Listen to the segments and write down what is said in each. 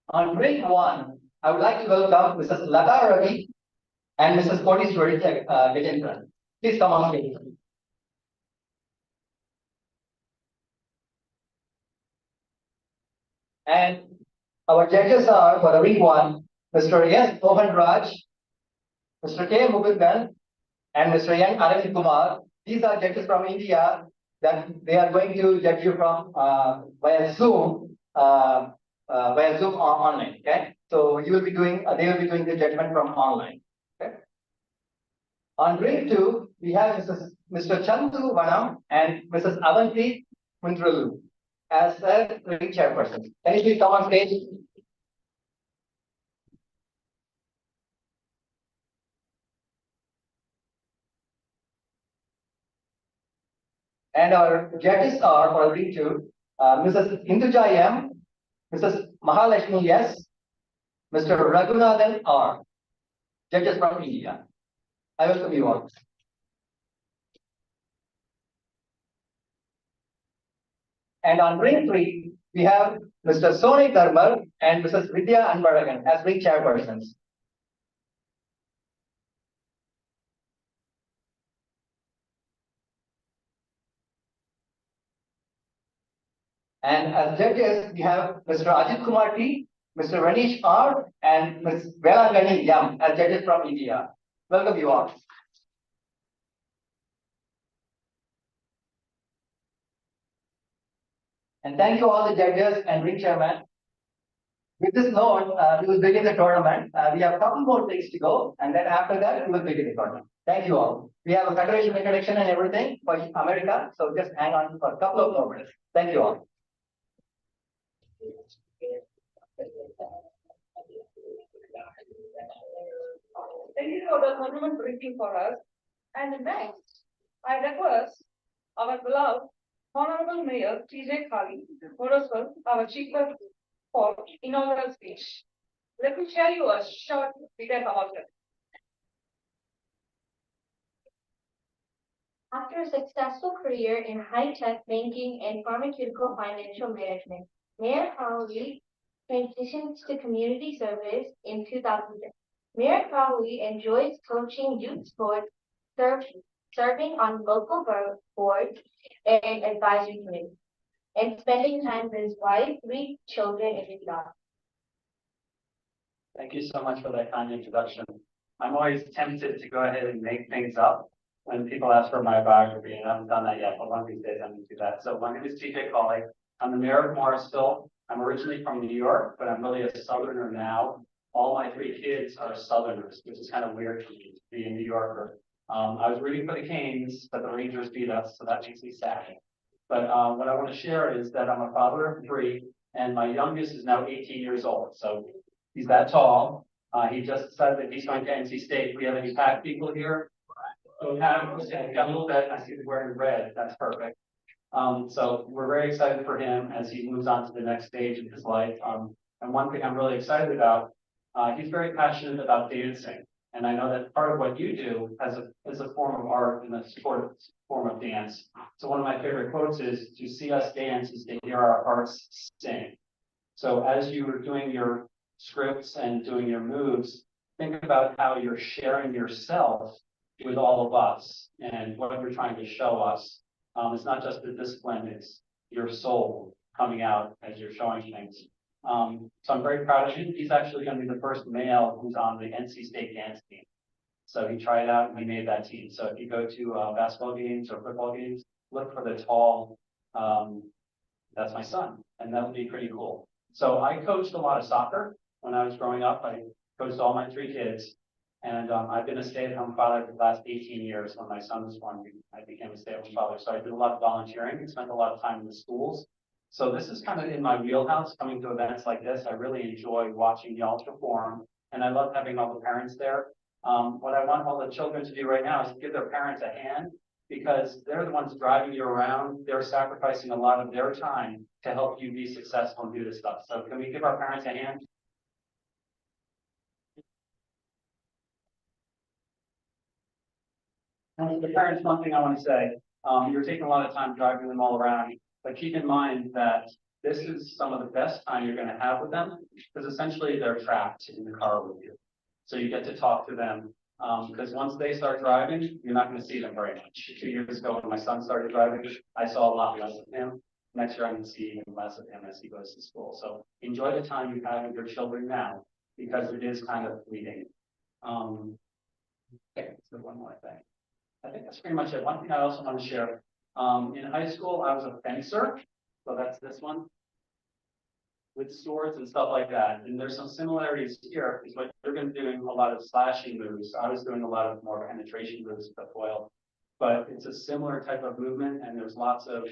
On break one, I would like to welcome Mrs. Lata Ravi and Mrs. Kodishwari Gajendran. Please come on stage. And our judges are for the week one, Mr. S. Mohan Raj, Mr. K. Mukundan, and Mr. N. Arvind Kumar. These are judges from India that they are going to judge you from via Zoom online. Okay, so you will be doing they will be doing the judgment from online. Okay. On grade two, we have Mr. Chandu Vanam and Mrs. Avanti Mundralu as the ring chairperson. Can you please come on stage? And our judges are for ring two, Mrs. Induja M, Mrs. Mahalakshmi S, Mr. Raghunathan R, judges from India. I welcome you all. And on ring three, we have Mr. Soni Dharmal and Mrs. Vidya Anbaragan as ring chairpersons. And as judges, we have Mr. Ajit Kumar T, Mr. Ranish R, and Ms. Velangani Yam as judges from India. Welcome you all. And thank you all the judges and ring chairman. With this note, we will begin the tournament. We have a couple more things to go, and then after that, we will begin the tournament. Thank you all. We have a federation introduction and everything for America, so just hang on for a couple of more minutes. Thank you all. Thank you for the tournament briefing for us. And next, I request our beloved Honorable Mayor T.J. Khali Moroswal, our Chief Clerk, for inaugural speech. Let me share you a short video about it. After a successful career in high-tech banking and pharmaceutical financial management, Mayor Kalari transitioned to community service in 2010. Mayor Kalari enjoys coaching youth sports, serving on local boards and advisory committees, and spending time with his wife, 3 children, and his dog. Thank you so much for that kind introduction. I'm always tempted to go ahead and make things up when people ask for my biography, and I haven't done that yet, but one of these days I'm going to do that. So my name is TJ Colley. I'm the mayor of Morrisville. I'm originally from New York, but I'm really a Southerner now. All my 3 kids are Southerners, which is kind of weird for me to be a New Yorker. I was rooting for the Canes, but the Rangers beat us, so that makes me sad. But what I want to share is that I'm a father of 3, and my youngest is now 18 years old. So he's that tall. He just decided that he's going to NC State. We have any Pac people here? So we have a little bit. I see he's wearing red. That's perfect. So we're very excited for him as he moves on to the next stage of his life. And one thing I'm really excited about, he's very passionate about dancing. And I know that part of what you do is a form of art and a form of dance. So one of my favorite quotes is, to see us dance is to hear our hearts sing. So as you are doing your scripts and doing your moves, think about how you're sharing yourself with all of us and what you're trying to show us. It's not just the discipline, it's your soul coming out as you're showing things. So I'm very proud of him. He's actually going to be the first male who's on the NC State dance team. So he tried out and he made that team. So if you go to basketball games or football games, look for the tall, that's my son, and that would be pretty cool. So I coached a lot of soccer when I was growing up. I coached all my 3 kids. And I've been a stay-at-home father for the last 18 years. When my son was born, I became a stay-at-home father. So I did a lot of volunteering and spent a lot of time in the schools. So this is kind of in my wheelhouse, coming to events like this. I really enjoy watching y'all perform, and I love having all the parents there. What I want all the children to do right now is give their parents a hand, because they're the ones driving you around. They're sacrificing a lot of their time to help you be successful and do this stuff. So can we give our parents a hand? And the parents, one thing I want to say, you're taking a lot of time driving them all around, but keep in mind that this is some of the best time you're gonna have with them, because essentially they're trapped in the car with you. So you get to talk to them, because once they start driving, you're not gonna see them very much. 2 years ago, when my son started driving, I saw a lot less of him. Next year, I'm gonna see even less of him as he goes to school. So enjoy the time you have with your children now, because it is kind of fleeting. Okay, so one more thing. I think that's pretty much it. One thing I also want to share, in high school, I was a fencer, so that's this one, with swords and stuff like that. And there's some similarities here, because what you're going to be doing a lot of slashing moves. I was doing a lot of more penetration moves with the foil, but it's a similar type of movement, and there's lots of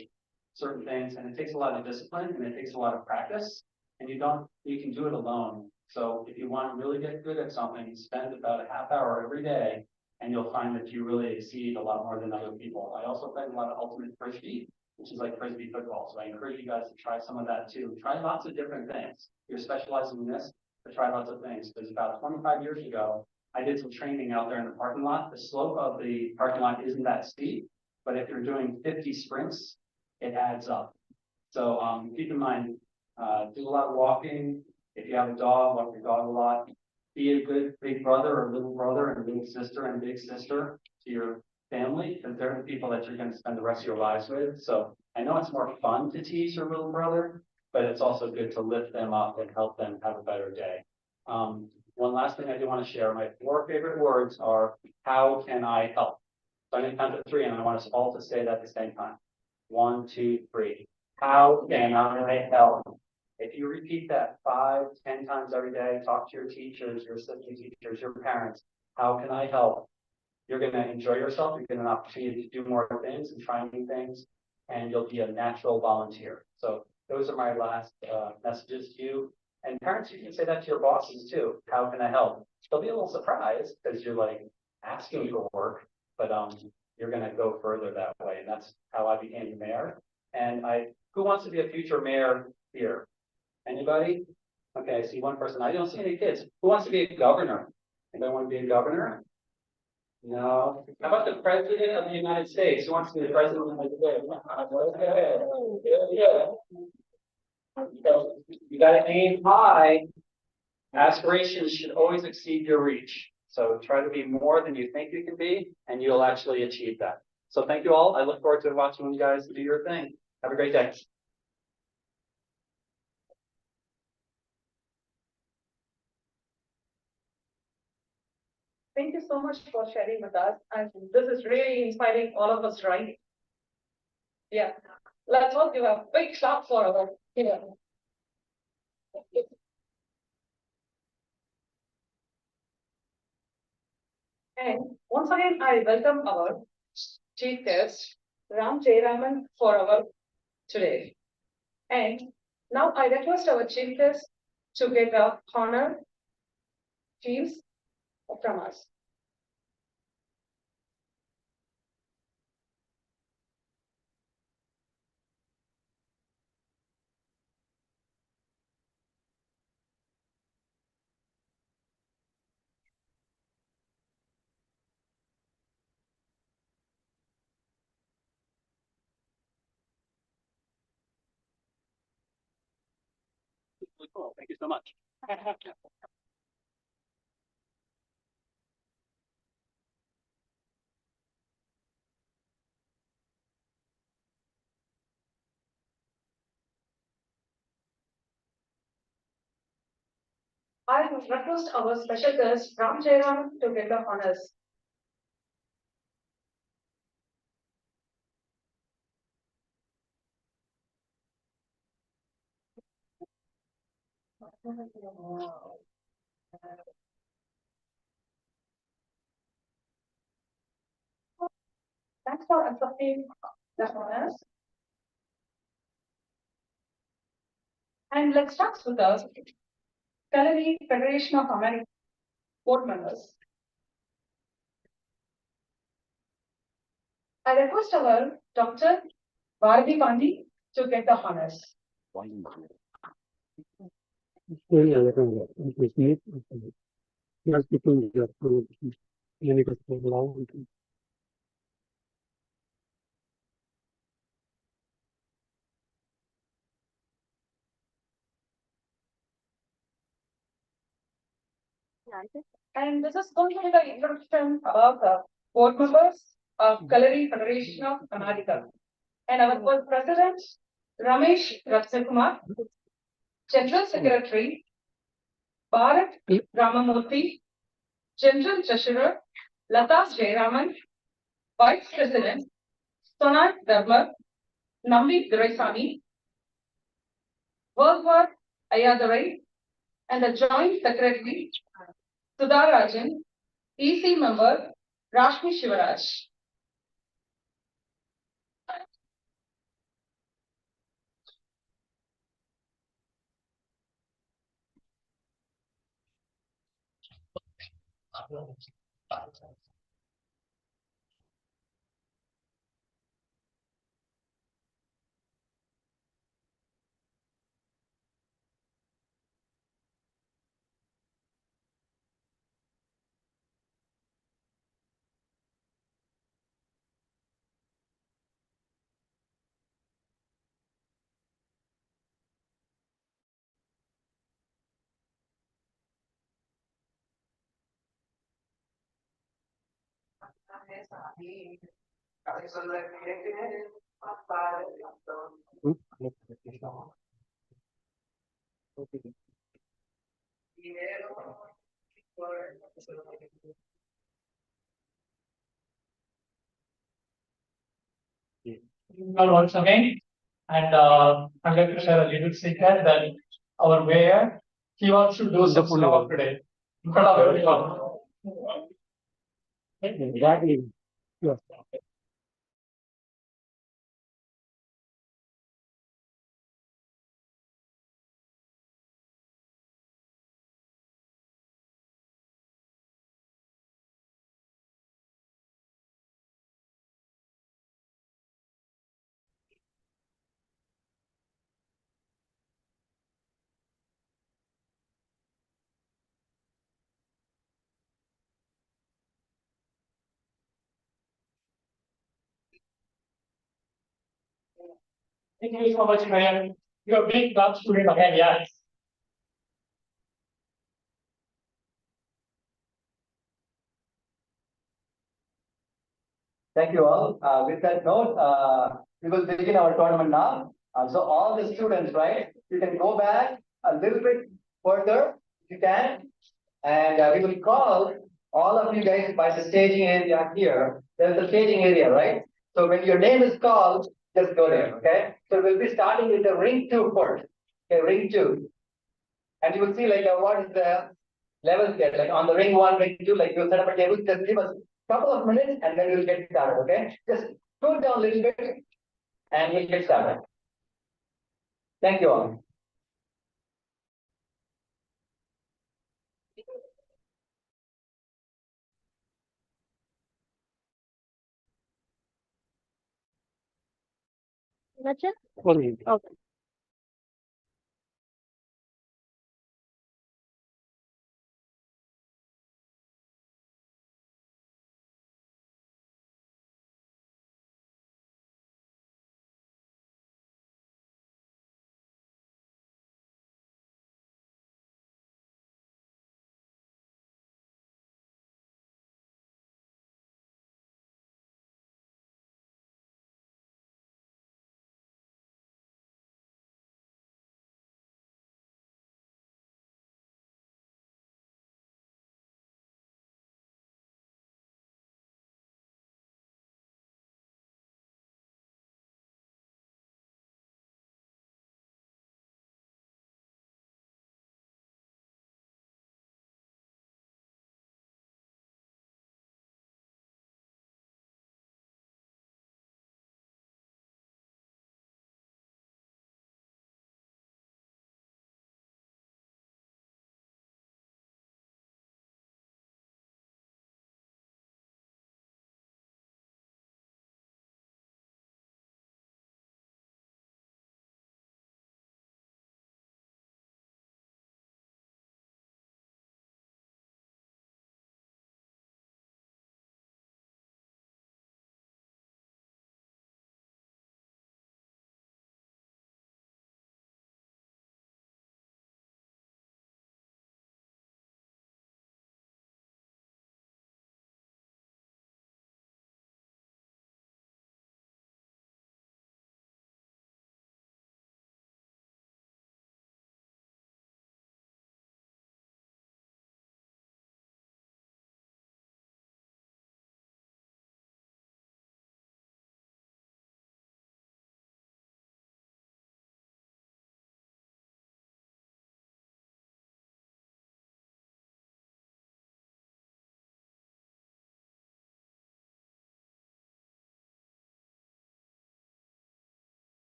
certain things, and it takes a lot of discipline, and it takes a lot of practice, and you can do it alone. So if you want to really get good at something, spend about a half hour every day, and you'll find that you really exceed a lot more than other people. I also play a lot of ultimate frisbee, which is like frisbee football. So I encourage you guys to try some of that too. Try lots of different things. You're specializing in this, but try lots of things. Because about 25 years ago, I did some training out there in the parking lot. The slope of the parking lot isn't that steep, but if you're doing 50 sprints, it adds up. So keep in mind, do a lot of walking. If you have a dog, walk your dog a lot. Be a good big brother or little brother and big sister to your family, because they're the people that you're going to spend the rest of your lives with. So I know it's more fun to tease your little brother, but it's also good to lift them up and help them have a better day. One last thing I do want to share, my 4 favorite words are, how can I help? So I'm going to count to 3, and I want us all to say that at the same time. 1, 2, 3. How can I help? If you repeat that 5, 10 times every day, talk to your teachers, your assistant teachers, your parents, how can I help? You're going to enjoy yourself. You're getting an opportunity to do more things and try new things, and you'll be a natural volunteer. So those are my last messages to you. And parents, you can say that to your bosses too. How can I help? They'll be a little surprised because you're like asking for work, but you're going to go further that way. And that's how I became the mayor. And who wants to be a future mayor here? Anybody? Okay, I see one person. I don't see any kids. Who wants to be a governor? Anybody want to be a governor? No. How about the president of the United States? Who wants to be the president of the United States? Yeah. So you got to aim high. Aspirations should always exceed your reach. So try to be more than you think you can be, and you'll actually achieve that. So thank you all. I look forward to watching you guys do your thing. Have a great day. Thank you so much for sharing with us. And this is really inspiring all of us, right? Yeah. Let's all give a big clap for our hero. And once again, I welcome our chief guest, Ram Jayaraman, for our today. And now I request our chief guest to get the honor teams from us. Cool. Thank you so much. I request our special guest, Ram Jayaraman, to get the honors. Thanks for accepting the honors. And let's start with the Kalari Federation of American board members. I request our Dr. Bharati Pandey to get the honors. And this is going to be the introduction about the board members of Kalari Federation of America. And our board president, Ramesh Ratnakumar, General Secretary, Bharat Ramamurthy, General Treasurer, Lata Jayaraman, Vice President, Sonal Dharma, Nambi Duraisamy, Worldwide Ayadurai, and the Joint Secretary, Sudharajan, EC member, Rashmi Shivaraj. Well, once again, and I'm going to share a little secret that our mayor, he wants to do some stuff today in front of everyone. Exactly. Yes. Thank you so much, Mayor. You're a big club student again, yes. Thank you all. With that note, we will begin our tournament now. So all the students, right, you can go back a little bit further, if you can. And we will call all of you guys by the staging area here. There's a staging area, right? So when your name is called, just go there, okay? So we'll be starting with the ring 2 first. Okay, ring 2. And you will see like what is the levels there, like on the ring 1, ring 2, like you'll set up a table, just give us a couple of minutes and then we'll get started, okay? Just cool down a little bit and we'll get started. Thank you all. That's it? Okay.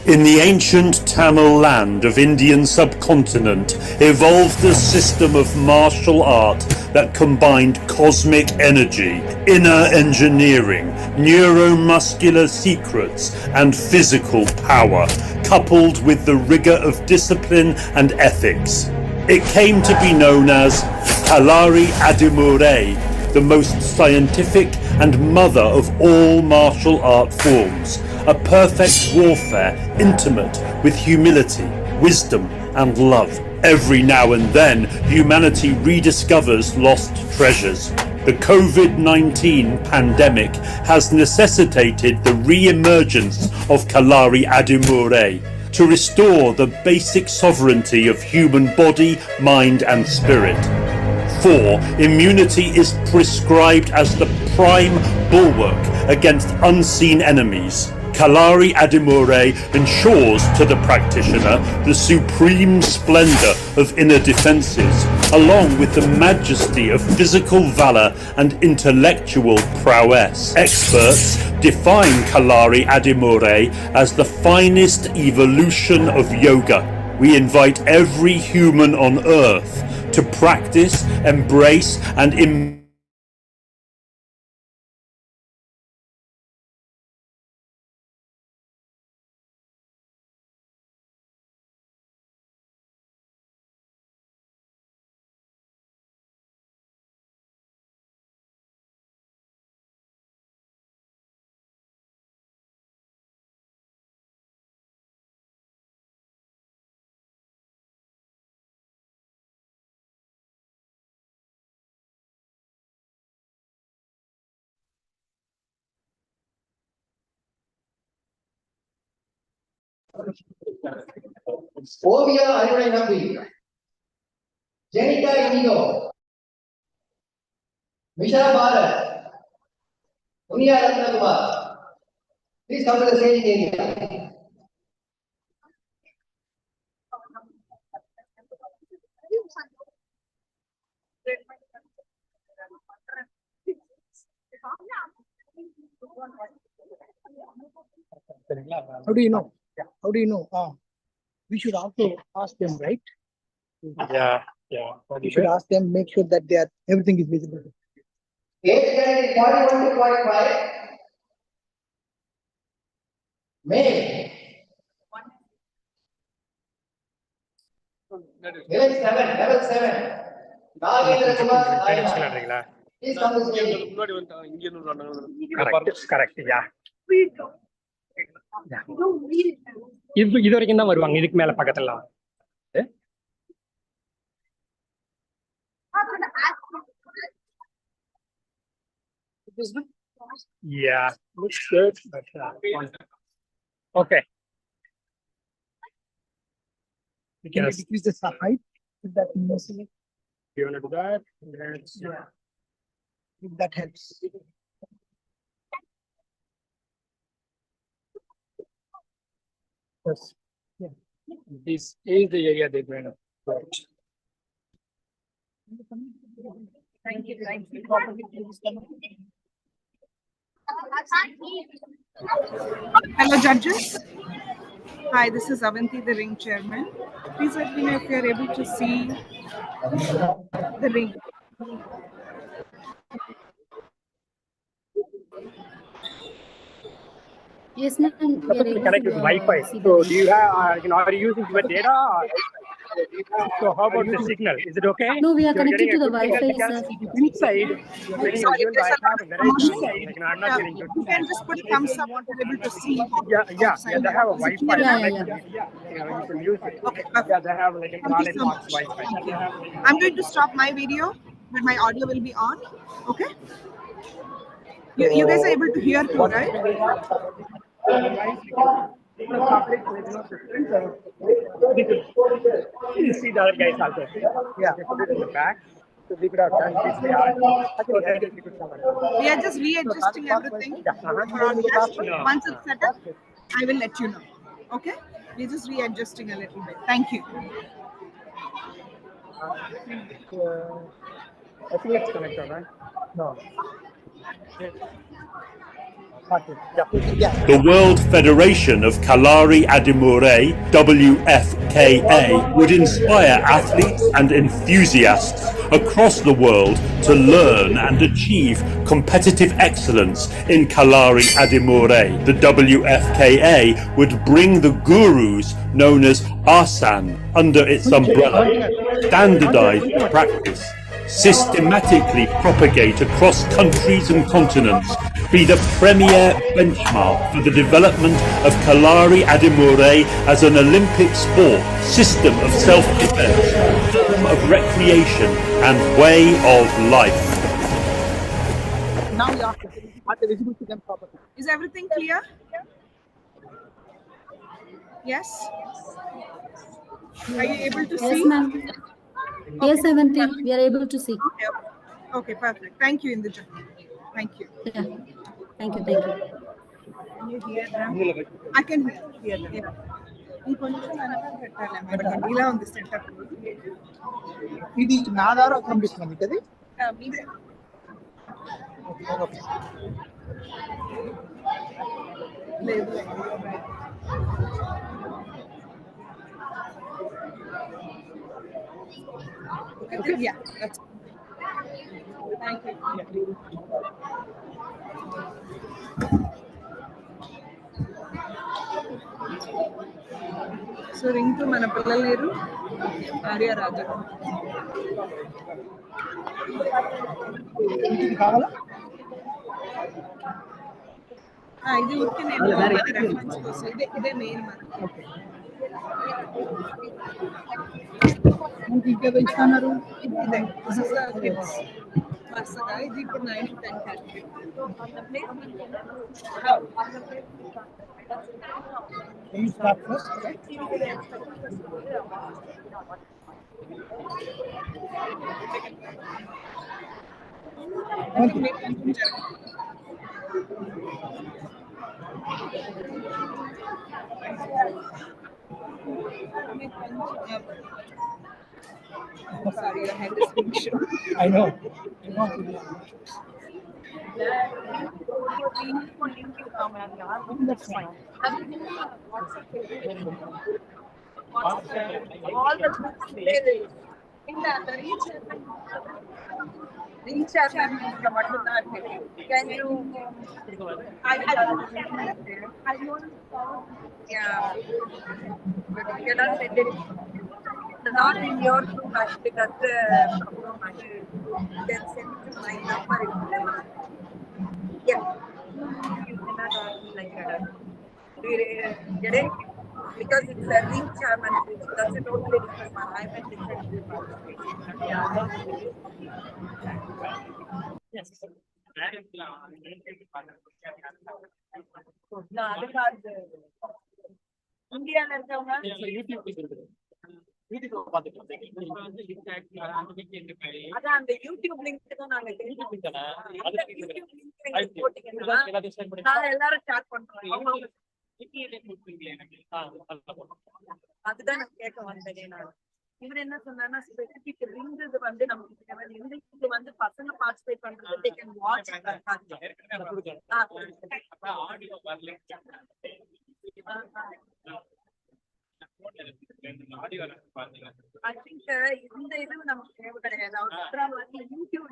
In the ancient Tamil land of Indian subcontinent evolved a system of martial art that combined cosmic energy, inner engineering, neuromuscular secrets and physical power, coupled with the rigor of discipline and ethics. It came to be known as Kalari Adimurai, the most scientific and mother of all martial art forms, a perfect warfare intimate with humility, wisdom and love. Every now and then, humanity rediscovers lost treasures. The COVID-19 pandemic has necessitated the re-emergence of Kalari Adimurai to restore the basic sovereignty of human body, mind and spirit. For immunity is prescribed as the prime bulwark against unseen enemies. Kalari Adimurai ensures to the practitioner the supreme splendor of inner defenses, along with the majesty of physical valor and intellectual prowess. Experts define Kalari Adimurai as the finest evolution of yoga. We invite every human on earth to practice, embrace and Ovia Arunai Nambi, Jenica Inigo, Misha Bharat, Unia Ratnakumar. Please come to the staging area. How do you know? How do you know? We should also ask them, right? Yeah. We should ask them, make sure that everything is visible. Age category 41 to 45. Male. Level 7. Nagendra Kumar Naina. Please come to the stage. Correct. Yeah. இது வரைக்கும் தான் வருவாங்க, இதுக்கு மேல பக்கத்துல. Yeah, looks good, but okay. Can you decrease the height? If that necessary. You want to do that? Yeah. If that helps. Yes. Yeah. This is the area they're going to put. Thank you. Hello, judges. Hi, this is Avanti, the ring chairman. Please let me know if you are able to see the ring. Yes, ma'am. Connect with Wi-Fi. So, do you have? Are you using your data? So, how about the signal? Is it okay? No, we are connected to the Wi-Fi, sir. Inside, Sorry, there's a lot of promotion. I'm not getting good. You can just put a thumbs up to be able to see. Yeah. They have a Wi-Fi. Yeah. You can use it. Okay, perfect. Yeah, they have like a Thank you so much. Wi-Fi. Thank you. I'm going to stop my video, but my audio will be on. Okay. You guys are able to hear too, right? You see the other guys also. Yeah, they put it in the back. So we could have done this. We are just readjusting everything for our guests. Once it's set up, I will let you know. Okay? We're just readjusting a little bit. Thank you. I think it's connected, right? No. The World Federation of Kalari Adimurai, WFKA, would inspire athletes and enthusiasts across the world to learn and achieve competitive excellence in Kalari Adimurai. The WFKA would bring the gurus known as Asan under its umbrella, standardize practice, systematically propagate across countries and continents, be the premier benchmark for the development of Kalari Adimurai as an Olympic sport, system of self-defense, form of recreation and way of life. Now you have to visible to them properly. Is everything clear? Yes? Are you able to Yes, see? ma'am. Yes, Avanti, we are able to see. Okay, perfect. Thank you, Induja. Thank you. Yeah. Thank you, thank you. Can you hear them? I can hear them. Yeah. ఈ కొంచెం వెనకాల పెట్టాలి madam. ఇలా ఉంది setup. ఇది నా ద్వారా పంపిస్తున్నాను మీకు అది మీదే. లేదు. Okay, yeah, that's thank you. So ring మన పిల్లలు లేరు ఆర్య రాజు ఇది కావాలా ఇది ఊరికి నేను రెఫరెన్స్ కోసం ఇదే మెయిన్ మనకి ఇంకేదో ఇస్తున్నారు ఇదే వరుసగా ఇది ఇప్పుడు 9 to 10 category Can you start first? Sorry, your head is being shown. I know. That's fine. All the books in the reach can you I don't yeah but you cannot send it not in your group because you can send to my number yeah you cannot ask me like that get it because it's a ring chairman that's a totally different one I'm a different group yes no other India அதான் அந்த YouTube link தான் நாங்க நான் எல்லாரும் start பண்றோம் அதுதான் நான் கேட்க வந்தேன் நான் இவர் என்ன சொன்னாருன்னா ஸ்பெசிபிக் ரிங் இது வந்து நமக்கு இது வந்து பசங்க பார்ட்டிசிபேட் பண்றது they can watch I think இந்த இது நமக்கு தேவை கிடையாது அவர் வந்து யூடியூப்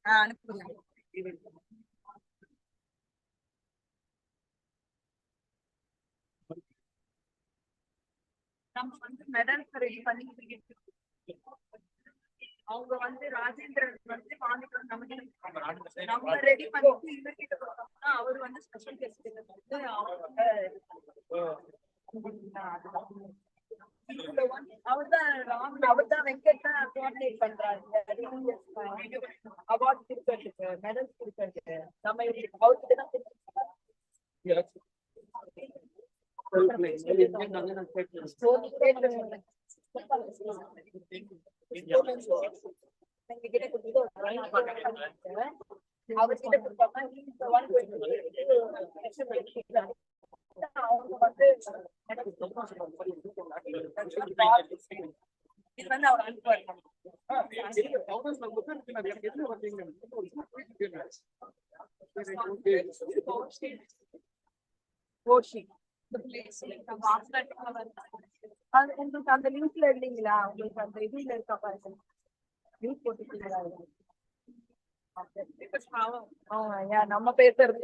அனுப்புங்க நம்ம வந்து மெடல்ஸ் ரெடி பண்ணி அவங்க வந்து ராஜேந்திரன் வந்து பாண்டிகன் நம்ம ரெடி பண்ணிட்டு இவர்கிட்ட போனோம்னா அவர் வந்து ஸ்பெஷல் கெஸ்ட் வந்து அவர்தான் வெங்கட் தான் கோஆர்டினேட் பண்றாரு அவார்ட் கொடுக்கறதுக்கு மெடல்ஸ் கொடுக்கறதுக்கு நம்ம அவர்கிட்ட தான் அவர்கிட்ட இது வந்து அவர் அனுப்புவார். உங்களுக்கு அந்த லிங்க்ல இல்லைங்களா? உங்களுக்கு அந்த இதுல இருக்கா பாருங்க, லிங்க் போட்டுருக்கீங்களா? நம்ம பேசுறது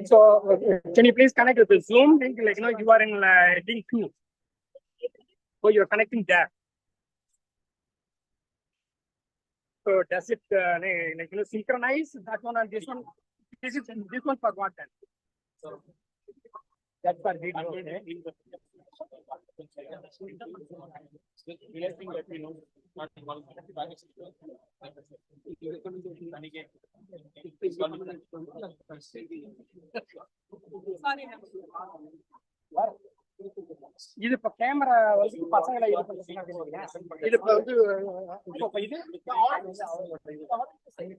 So, can you please connect with the Zoom link? Like, you are in link 2. So you're connecting there. So does it synchronize that one and this one? This one for what then? So that's for video. Okay. இது இப்ப camera வந்து பசங்களை இது வந்து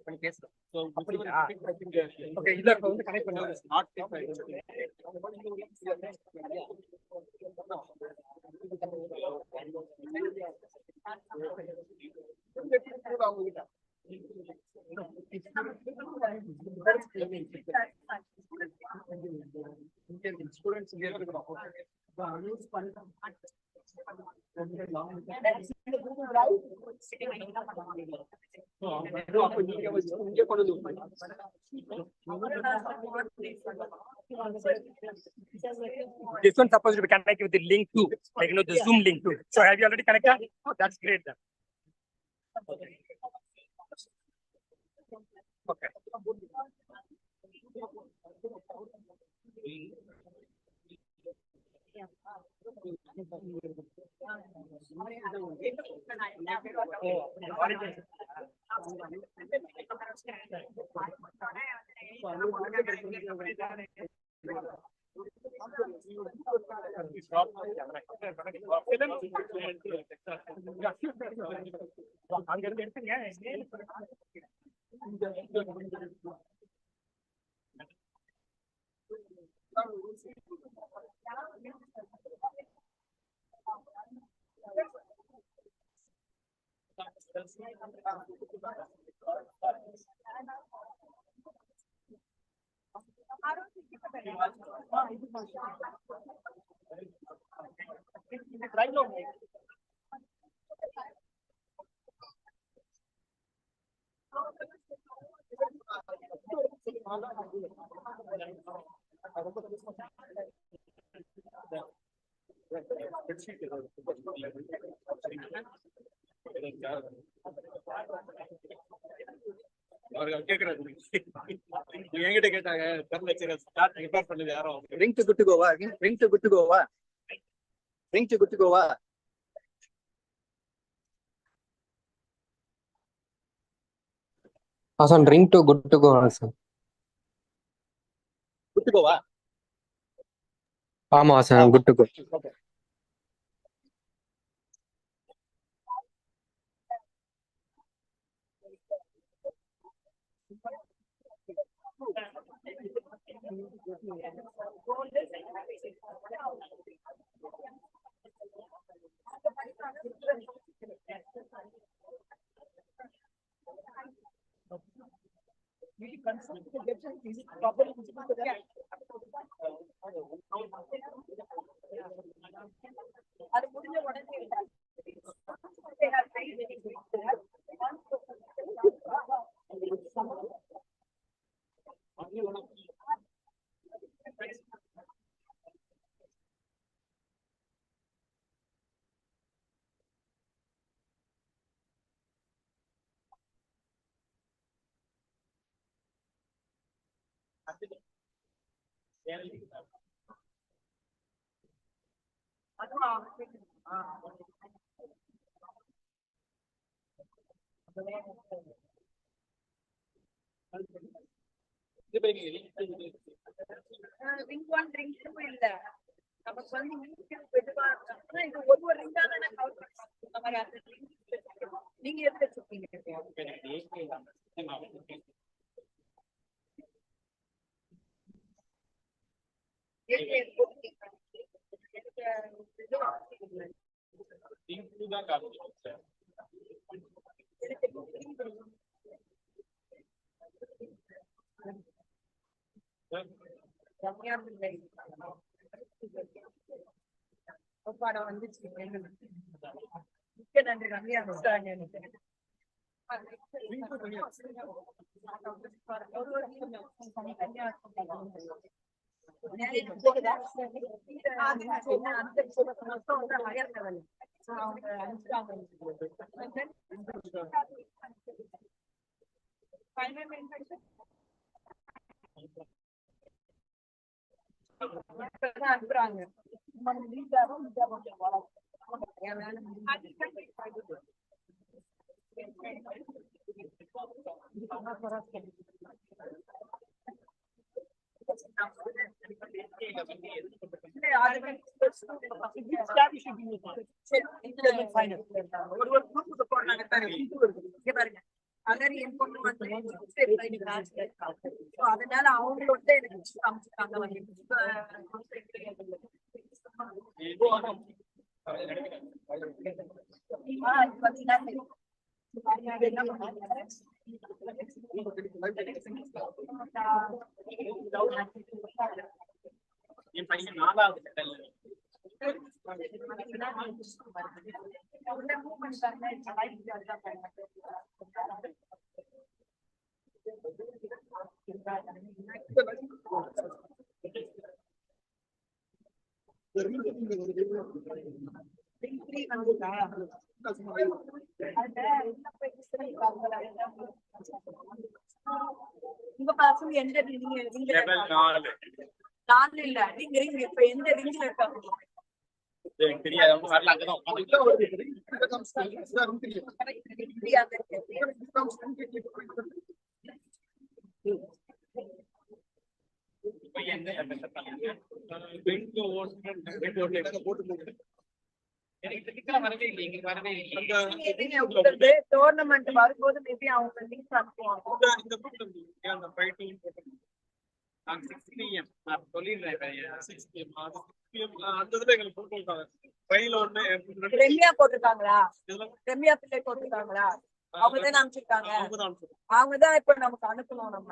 பண்ணி பேசுறோம். Okay, இத இப்ப வந்து கனெக்ட் பண்ணுங்க. Students this one supposed to be connected with the link 2, like the Zoom link 2. So have you already connected? Oh, that's great then. Okay. என்கிட்ட கேட்டாங்க ring to good to go. Ring to good to go. Ring to good to go. Awesome. Ring to good to go. Awesome. Good to go. Awesome. Good to go. Okay. ring 1, ring 2 இல்ல. நமக்கு வந்து மெதுவா ஆனா இது ஒரு ரிங்கா தான cover பண்ணுவோம். நம்ம அந்த நீங்க எது வச்சிருக்கீங்க? படம் வந்துச்சு. மிக்க நன்றி ரம்யா. அனுப்புறாங்க. அலரி என் பொண்ணு வந்து அதனால அவங்க வந்து எனக்கு காமிச்சிருக்காங்க. என் பையன் 4வது உங்க பசங்க எந்த நாலு இல்ல நீங்க இப்ப எந்த ரிங்ல இருக்காங்க? தெரியாது வரல அங்கதான் டோர்னமெண்ட் வரும்போது மேபி அவங்க லிங்க் அனுப்புவாங்க. ரம்யா போட்டிருக்காங்களா? ரம்யா பிள்ளை போட்டிருக்காங்களா? அவங்கதான் அனுப்பிச்சிருக்காங்க. அவங்கதான் இப்ப நமக்கு அனுப்பணும். நம்ம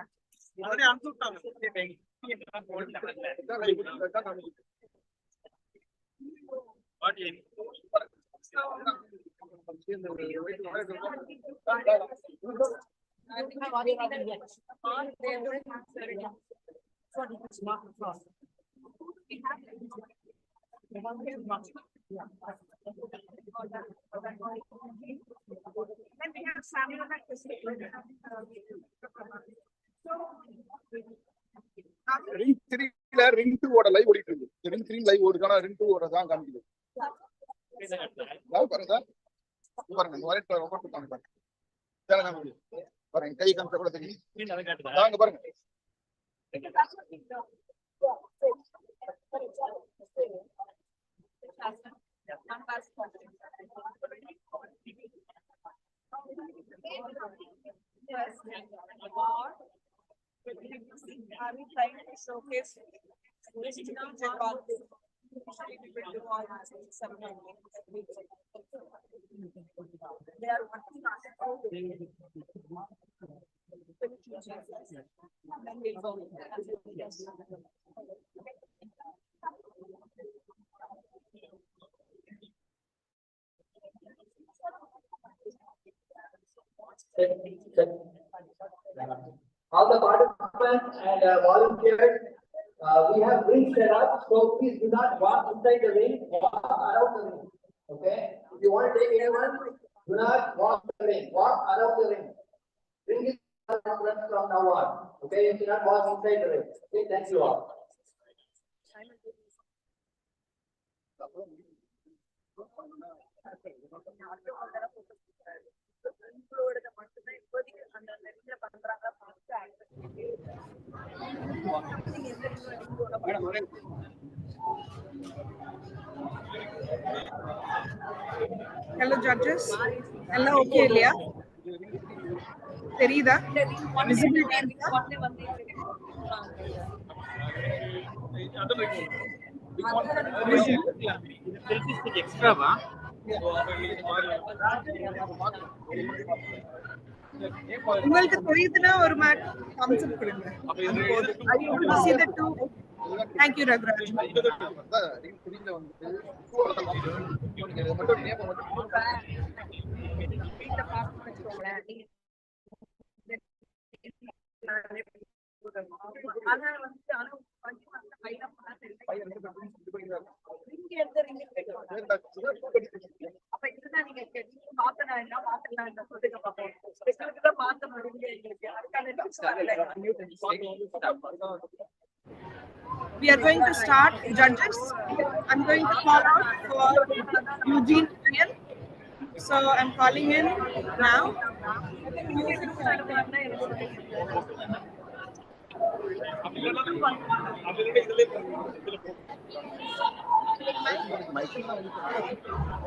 ரிங் 3ல ரிங் 2 ஓட லைவ் ஓடிட்டு இருக்கு. ரிங் 3 லைவ் ஓடுதுனா ரிங் 2 ஓட தான் காமிக்குது. பாருங்க பாருங்க இந்த வாலெட் ஓபன் பண்ணி பாருங்க. சேனல் காமிக்குது. பாருங்க கை காமிச்சா கூட தெரியும். வாங்க பாருங்க. Are we trying to showcase this they are working on it. All the participants and volunteers, we have rings set up, so please do not walk inside the ring, walk around the ring. Okay? If you want to take anyone, do not walk the ring, walk around the ring. Ring is from now on. Okay? You cannot walk inside the ring. Okay? Thank you all. Hello judges. Hello, okay, Leah. Terida. Visibility உங்களுக்கு தெரியுதுன்னா ஒரு thumbs up கொடுங்க. Are you able to see the two? Thank you, Ragraj. We are going to start, judges. I'm going to call out for Eugene Vijayan. So I'm calling in now.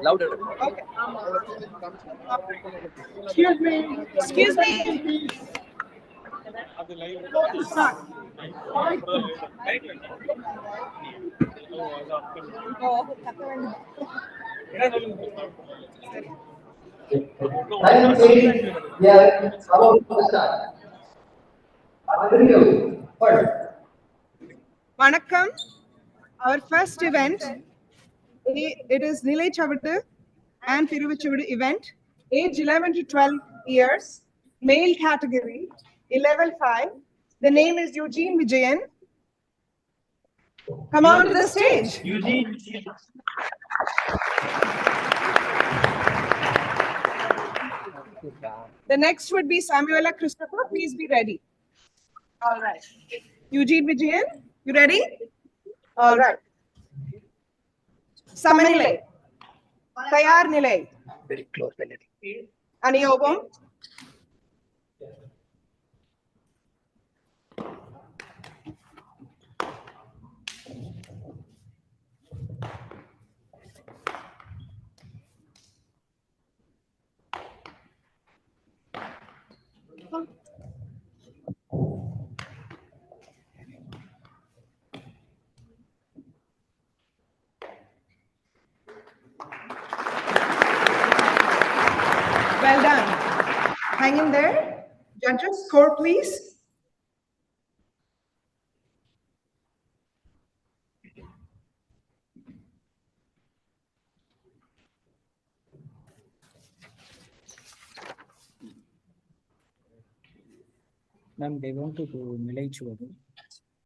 Louder. Okay. Excuse me. Excuse me. Vanakkam. Our first event, it is Nilai Chavadu and Thiruvichuvadu event, age 11 to 12 years, male category, level 5. The name is Eugene Vijayan. Come on to the stage. Eugene. The next would be Samuela Christopher. Please be ready. All right. Eugene Vijayan, you ready? All right. Samanilai. Tayar Nilai. Very close. Aniyogam. Well done. Hang in there. Judges, score please. Ma'am, they want to do Nilai Chavadu.